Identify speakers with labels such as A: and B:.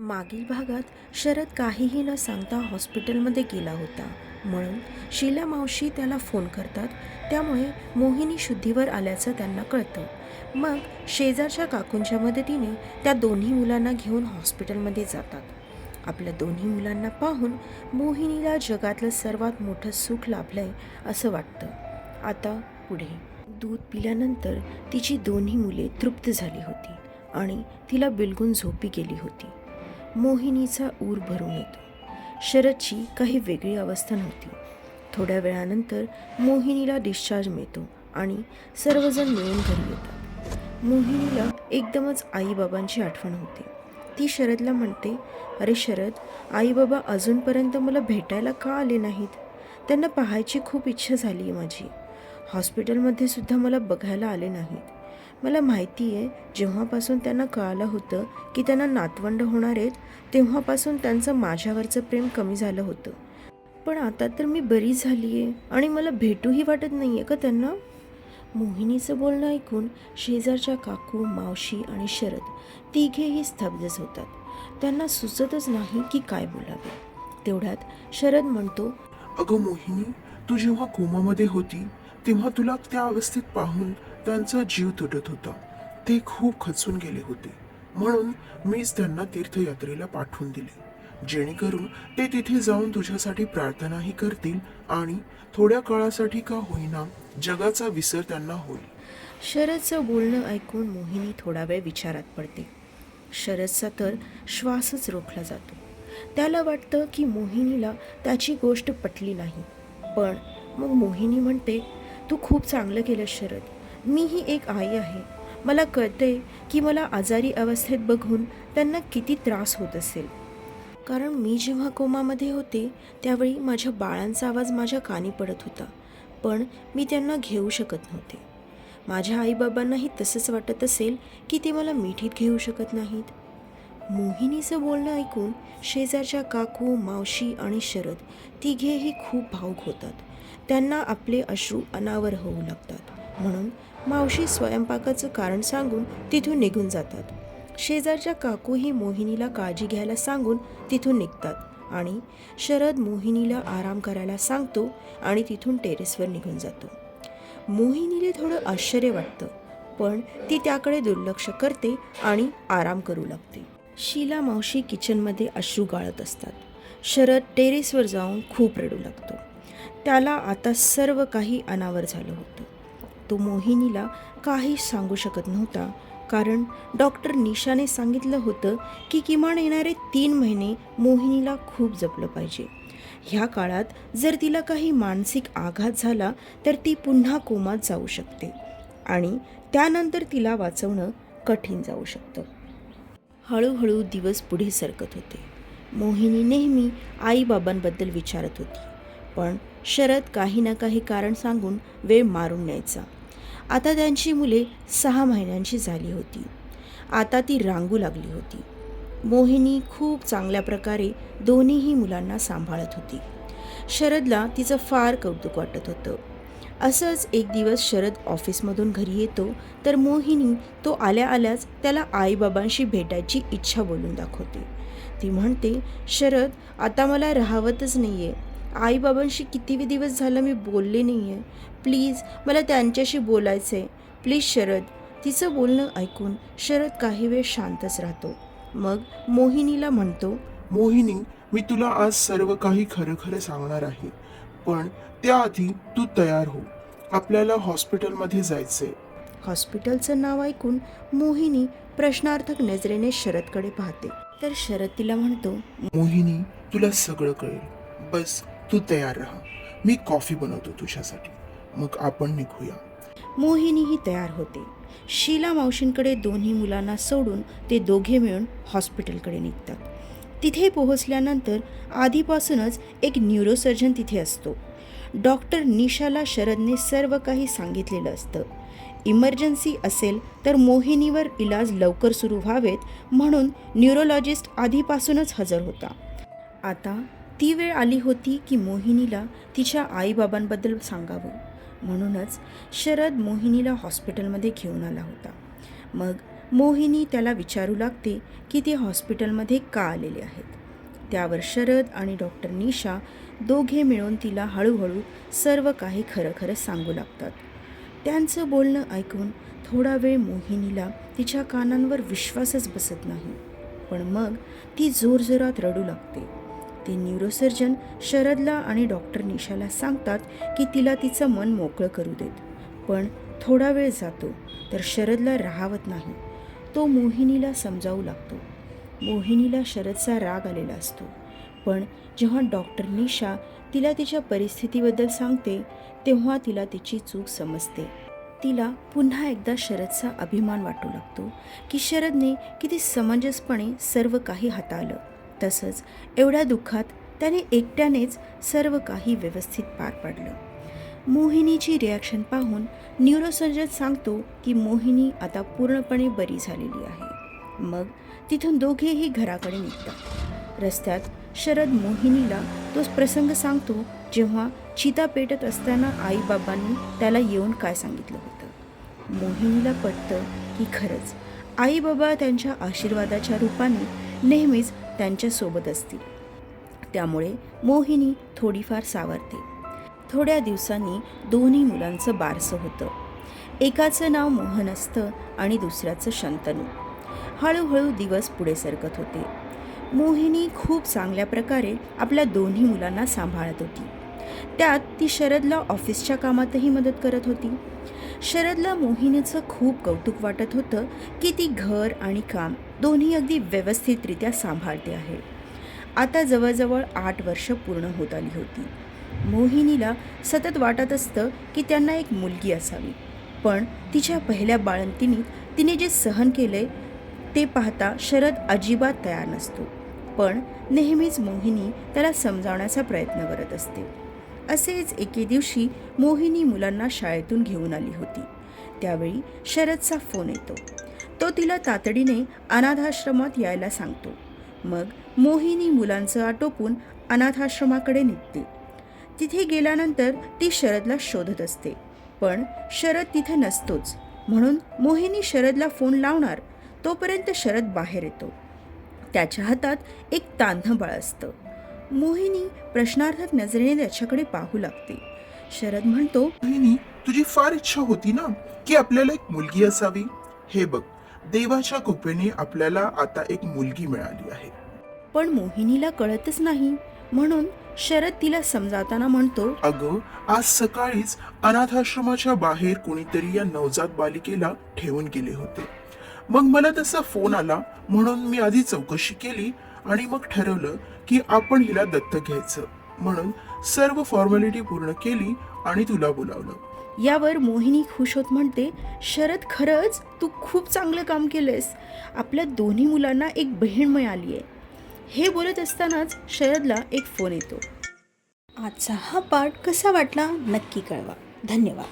A: मागील भागात शरद काहीही न सांगता हॉस्पिटलमध्ये गेला होता म्हणून शीला मावशी त्याला फोन करतात. त्यामुळे मोहिनी शुद्धीवर आल्याचं त्यांना कळतं. मग शेजारच्या काकूंच्या मदतीने त्या दोन्ही मुलांना घेऊन हॉस्पिटलमध्ये जातात. आपल्या दोन्ही मुलांना पाहून मोहिनीला जगातलं सर्वात मोठं सुख लाभलंय असं वाटतं. आता पुढे दूध पिल्यानंतर तिची दोन्ही मुले तृप्त झाली होती आणि तिला बिलगून झोपी गेली होती. मोहिनीचा ऊर भरून येतो. शरदची काही वेगळी अवस्था नव्हती. थोड्या वेळानंतर मोहिनीला डिस्चार्ज मिळतो आणि सर्वजण मिळून घरी येतात. मोहिनीला एकदमच आईबाबांची आठवण होते. ती शरदला म्हणते, अरे शरद, आईबाबा अजूनपर्यंत मला भेटायला का आले नाहीत? त्यांना पाहायची खूप इच्छा झाली आहे माझी. हॉस्पिटलमध्ये सुद्धा मला बघायला आले नाहीत. मला माहिती आहे जेव्हापासून त्यांना कळालं होतं की त्यांना नातवंड होणार आहेत तेव्हापासून त्यांचं माझ्यावरचं प्रेम कमी झालं होतं. पण आता तर मी बरी झाली आहे आणि मला भेटूही वाटत नाही आहे का त्यांना? मोहिनीचं बोलणं ऐकून शेजारच्या काकू, मावशी आणि शरद तिघेही स्तब्धच होतात. त्यांना सुचतच नाही की काय बोलावे. तेवढ्यात शरद म्हणतो,
B: अगं मोहिनी, तू जेव्हा कोमामध्ये होती तेव्हा तुला त्या अवस्थेत पाहून त्यांचा जीव तुटत होता. ते खूप खचून गेले होते. म्हणून मीच त्यांना तीर्थयात्रेला पाठवून दिले, जेणेकरून ते तिथे जाऊन तुझ्यासाठी प्रार्थनाही करतील आणि थोड्या काळासाठी का होईना जगाचा विसर त्यांना होईल.
A: शरदचं बोलणं ऐकून मोहिनी थोडा वेळ विचारात पडते. शरदचा तर श्वासच रोखला जातो. त्याला वाटतं की मोहिनीला त्याची गोष्ट पटली नाही. पण मग मोहिनी म्हणते, तू खूप चांगलं केलं शरद. मीही एक आई आहे. मला कळते की मला आजारी अवस्थेत बघून त्यांना किती त्रास होत असेल. कारण मी जेव्हा कोमामध्ये होते त्यावेळी माझ्या बाळांचा आवाज माझ्या कानी पडत होता. पण मी त्यांना घेऊ शकत नव्हते. माझ्या आईबाबांनाही तसंच वाटत असेल की ते मला मिठीत घेऊ शकत नाहीत. मोहिनीचं बोलणं ऐकून शेजारच्या काकू, मावशी आणि शरद तिघेही खूप भावुक होतात. त्यांना आपले अश्रू अनावर होऊ लागतात. म्हणून मावशी स्वयंपाकाचं कारण सांगून तिथून निघून जातात. शेजारच्या काकूही मोहिनीला काळजी घ्यायला सांगून तिथून निघतात आणि शरद मोहिनीला आराम करायला सांगतो आणि तिथून टेरेसवर निघून जातो. मोहिनीला थोडं आश्चर्य वाटतं, पण ती त्याकडे दुर्लक्ष करते आणि आराम करू लागते. शीला मावशी किचनमध्ये अश्रू गाळत असतात. शरद टेरेसवर जाऊन खूप रडू लागतो. त्याला आता सर्व काही अनावर झालं होतं. तो मोहिनीला काहीच सांगू शकत नव्हता, कारण डॉक्टर निशाने सांगितलं होतं की किमान येणारे 3 महिने मोहिनीला खूप जपलं पाहिजे. ह्या काळात जर तिला काही मानसिक आघात झाला तर ती पुन्हा कोमात जाऊ शकते आणि त्यानंतर तिला वाचवणं कठीण जाऊ शकतं. हळूहळू दिवस पुढे सरकत होते. मोहिनी नेहमी आईबाबांबद्दल विचारत होती, पण शरद काही ना काही कारण सांगून वेळ मारून न्यायचा. आता त्यांची मुले 6 महिन्यांची झाली होती. आता ती रांगू लागली होती. मोहिनी खूप चांगल्या प्रकारे दोन्हीही मुलांना सांभाळत होती. शरदला तिचं फार कौतुक वाटत होतं. असंच एक दिवस शरद ऑफिसमधून घरी येतो तर मोहिनी तो आल्या आल्याच त्याला आईबाबांशी भेटायची इच्छा बोलून दाखवते. ती म्हणते, शरद, आता मला राहवतच नाही आहे. आईबाबांशी किती दिवस झालं मी बोलले नाही आहे. प्लीज मला त्यांच्याशी बोलायचं आहे. प्लीज शरद. तिचं बोलणं ऐकून शरद काही वेळ शांतच राहतो. मग मोहिनीला म्हणतो,
B: मोहिनी, मी तुला आज सर्व काही खरं खरं सांगणार आहे, पण त्याआधी तू तयार हो. आपल्याला हॉस्पिटलमध्ये जायचंय.
A: हॉस्पिटलचं नाव ऐकून मोहिनी प्रश्नार्थक नजरेने शरदकडे पाहते. तर शरद तिला म्हणतो,
B: मोहिनी, तुला सगळं कळेल. बस तू तयार राहा. मी कॉफी बनवतो तुझ्यासाठी, मग आपण निघूया.
A: मोहिनीही तयार होते. शीला मावशींकडे दोन्ही मुलांना सोडून ते दोघे मिळून हॉस्पिटलकडे निघतात. तिथे पोहोचल्यानंतर आधीपासूनच एक न्यूरोसर्जन तिथे असतो. डॉक्टर निशाला शरदने सर्व काही सांगितलेलं असतं. इमर्जन्सी असेल तर मोहिनीवर इलाज लवकर सुरू व्हावेत म्हणून न्यूरोलॉजिस्ट आधीपासूनच हजर होता. आता ती वेळ आली होती की मोहिनीला तिच्या आईबाबांबद्दल सांगावं. म्हणूनच शरद मोहिनीला हॉस्पिटलमध्ये घेऊन आला होता. मग मोहिनी त्याला विचारू लागते की ते हॉस्पिटलमध्ये का आलेले आहेत. त्यावर शरद आणि डॉक्टर निशा दोघे मिळून तिला हळूहळू सर्व काही खरं खरं सांगू लागतात. त्यांचं बोलणं ऐकून थोडा वेळ मोहिनीला तिच्या कानांवर विश्वासच बसत नाही. पण मग ती जोरजोरात रडू लागते. ते न्यूरोसर्जन शरदला आणि डॉक्टर निशाला सांगतात की तिला तिचं मन मोकळं करू देत. पण थोडा वेळ जातो तर शरदला राहावत नाही. तो मोहिनीला समजावू लागतो. मोहिनीला शरदचा राग आलेला असतो. पण जेव्हा डॉक्टर निशा तिला तिच्या परिस्थितीबद्दल सांगते तेव्हा तिला तिची चूक समजते. तिला पुन्हा एकदा शरदचा अभिमान वाटू लागतो की शरदने किती समंजसपणे सर्व काही हाताळलं. तसंच एवढ्या दुःखात त्याने एकट्यानेच सर्व काही व्यवस्थित पार पाडलं. मोहिनीची रिॲक्शन पाहून न्यूरोसर्जन सांगतो की मोहिनी आता पूर्णपणे बरी झालेली आहे. मग तिथून दोघेही घराकडे निघतात. रस्त्यात शरद मोहिनीला तोच प्रसंग सांगतो जेव्हा चिता पेटत असताना आईबाबांनी त्याला येऊन काय सांगितलं होतं. मोहिनीला पटतं की खरंच आईबाबा त्यांच्या आशीर्वादाच्या रूपाने नेहमीच त्यांच्यासोबत असतील. त्यामुळे मोहिनी थोडीफार सावरते. थोड्या दिवसांनी दोन्ही मुलांचं बारसं होतं. एकाचं नाव मोहन असतं आणि दुसऱ्याचं शंतनू. हळूहळू दिवस पुढे सरकत होते. मोहिनी खूप चांगल्या प्रकारे आपल्या दोन्ही मुलांना सांभाळत होती. त्यात ती शरदला ऑफिसच्या कामातही मदत करत होती. शरदला मोहिनीचं खूप कौतुक वाटत होतं की ती घर आणि काम दोन्ही अगदी व्यवस्थितरित्या सांभाळते आहे. आता जवळजवळ 8 वर्ष पूर्ण होत आली होती. मोहिनीला सतत वाटत असतं की त्यांना एक मुलगी असावी. पण तिच्या पहिल्या बाळंतिणीत तिने जे सहन केले ते पाहता शरद अजिबात तयार नसतो. पण नेहमीच मोहिनी त्याला समजावण्याचा प्रयत्न करत असते. असेच एके दिवशी मोहिनी मुलांना शाळेतून घेऊन आली होती. त्यावेळी शरदचा फोन येतो. तो तिला तातडीने अनाथाश्रमात यायला सांगतो. मग मोहिनी मुलांचं आटोपून अनाथाश्रमाकडे निघते. तिथे गेल्यानंतर ती शरदला शोधत असते. पण शरद तिथे नसतोच. म्हणून मोहिनी शरदला फोन लावणार तोपर्यंत शरद बाहेर येतो. त्याच्या हातात एक तान्हं बाळ असतं. मोहिनी प्रश्नार्थक नजरेने त्याच्याकडे पाहू लागते. शरद म्हणतो,
B: मोहिनी, तुझी फार इच्छा होती ना की आपल्याला एक मुलगी असावी. हे बघ, देवाच्या कृपेने आपल्याला आता एक मुलगी मिळाली आहे.
A: पण मोहिनीला कळतच नाही. म्हणून शरद तिला समजावताना म्हणतो,
B: अगं, आज सकाळीच अनाथाश्रमाच्या बाहेर कोणीतरी या नवजात बालिकेला ठेवून गेले होते. मग मला तसा फोन आला म्हणून मी आधी चौकशी केली आणि मग ठरवलं की आपण हिला दत्तक घ्यायचं. म्हणून सर्व फॉर्मॅलिटी पूर्ण केली आणि तुला बोलावलं.
A: यावर मोहिनी खुश होत म्हणते, शरद, खरंच तू खूप चांगलं काम केलंस. आपल्या दोन्ही मुलांना एक बहीण मिळाली आहे. हे बोलत असतानाच शरदला एक फोन येतो.
C: आजचा हा पार्ट कसा वाटला नक्की कळवा. धन्यवाद.